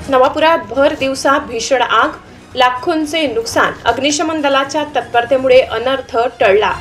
नवापुरात भर दिवसा भीषण आग, लाखोंचे नुकसान, अग्निशमन दलाच्या तत्परतेमुळे अनर्थ टळला।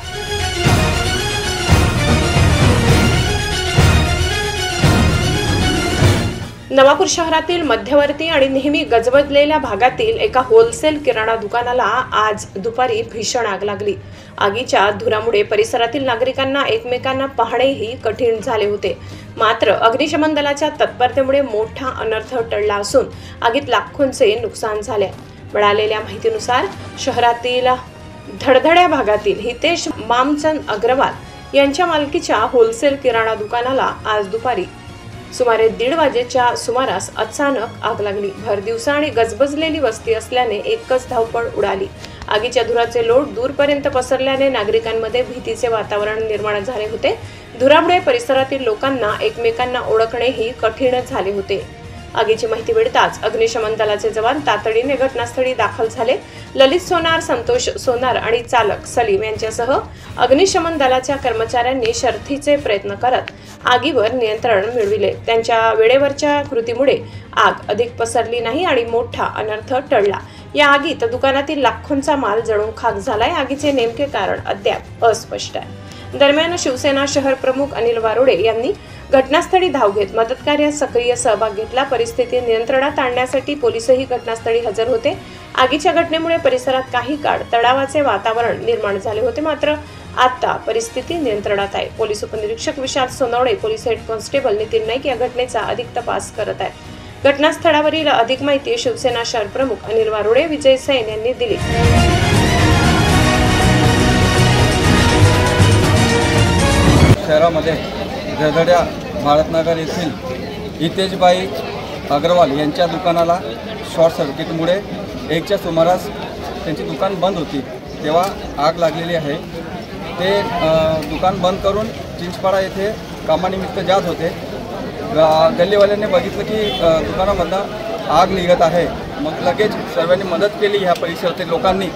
नवापूर शहरातील मध्यवर्ती आणि नेहमी गजबजलेल्या भागातील एका होलसेल किराणा दुकानाला आज दुपारी भीषण आग लागली। आगीच्या धुरामुळे परिसरातील नागरिकांना एकमेकांना पाहणेही कठीण झाले होते। मात्र अग्निशमन दलाच्या तत्परतेमुळे मोठा अनर्थ टळला असून आगीत लाखोंचे नुकसान झाले। मिळालेल्या माहितीनुसार शहरातील धडधड्या भागातील हितेश मामचंद अग्रवाल यांच्या मालकीच्या होलसेल किराणा दुकानाला आज दुपारी सुमारे 1:30 वाजेच्या सुमारास अचानक आग लागली। भर दिवसा आणि गजबजलेली वस्ती असल्याने एकच धावपळ उडाली। आगीच्या धुराचे लोट दूरपर्यंत पसरल्याने नागरिकांमध्ये भीतीचे वातावरण निर्माण झाले होते। धुरामुळे परिसरातील लोकांना एकमेकांना ओळखणेही कठीण झाले होते। आगीची माहिती मिळताच अग्निशमन दलाचे जवान तातडीने घटनास्थळी दाखल झाले। ललित सोनार, संतोष सोनार आणि चालक सलीम यांच्यासह अग्निशमन दलाच्या कर्मचाऱ्यांनी शर्थीचे प्रयत्न करत आगीवर नियंत्रण मिळविले। त्यांच्या वेळेवरच्या कृतीमुळे आग अधिक पसरली नाही आणि मोठा अनर्थ टळला। या आगीत दुकानातील लाखोंचा माल जळून खाक झालाय। आगीचे नेमके कारण अद्याप अस्पष्ट आहे। दरम्यान शिवसेना शहर प्रमुख अनिल वारोडे यांनी घटनास्थळी धाव घेत मदतकार्यात सक्रिय सहभाग घेतला। परिस्थिती नियंत्रणात आणण्यासाठी पोलीसही घटनास्थळी हजर होते। आगीच्या घटनेमुळे परिसरात काही काळ तणावाचे वातावरण निर्माण झाले होते, मात्र आता परिस्थिती नियंत्रणात आहे। पोलीस उपनिरीक्षक Vishal Sonawane, police head constable Nitin Naik या घटनेचा अधिक तपास करत आहेत। घटनास्थळावरील अधिक माहिती शिवसेना शहर प्रमुख अनिल वारोडे, विजय सैन यांनी दिली। शहरामध्ये धडधड्या भारतनगर येथील हितेशबाई अग्रवाल यांच्या दुकानाला शॉर्ट सर्किटमुळे 1च्या सुमारास त्यांची दुकान बंद होती, तेव्हा आग लागलेली आहे। ते दुकान बंद करून चिंचपाडा येथे कामानिमित्त जात होते। गल्लीवाल्यांनी बघितलं की दुकानामधनं आग निघत आहे। मग लगेच सर्वांनी मदत केली ह्या परिसरातील लोकांनी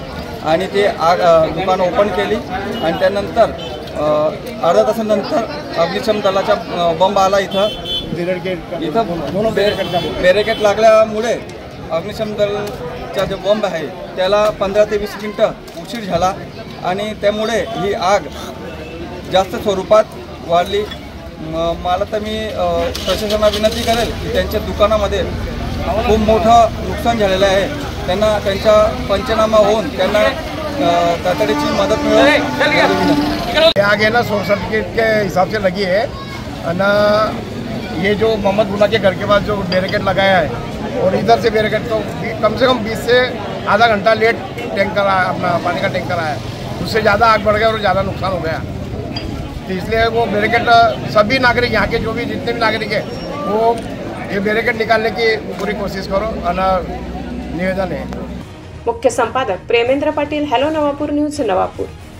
आणि ते आग दुकान ओपन केली आणि त्यानंतर अर्धा तासानंतर अग्निशमन दलाचा बंब आला। इथं बॅरिकेड लागल्यामुळे अग्निशमन दलाचा जो बंब आहे त्याला 15 ते 20 मिनिटं उशीर झाला आणि त्यामुळे ही आग जास्त स्वरूपात वाढली। मला तर मी प्रशासनाला विनंती करेल की त्यांच्या दुकानामध्ये खूप मोठं नुकसान झालेलं आहे, त्यांना त्यांचा पंचनामा होऊन त्यांना तातडीची मदत मिळेल। आगे ना शॉर्ट सर्किट के हिसाब से लगी है ना। ये जो मोहम्मद गुना के घर के पास जो बैरिकेड लगाया है और इधर से बैरिकेड तो कम से कम 20 से आधा घंटा लेट टैंकर आया, अपना पानी का टैंकर आया, उससे ज़्यादा आग बढ़ गया और ज़्यादा नुकसान हो गया। तो इसलिए वो बैरिकेड सभी नागरिक, यहाँ के जो भी जितने भी नागरिक है वो ये बैरिकेड निकालने की पूरी कोशिश करो और निवेदन है। मुख्य संपादक प्रेमेंद्र पाटील, हेलो नवापूर न्यूज, नवापूर।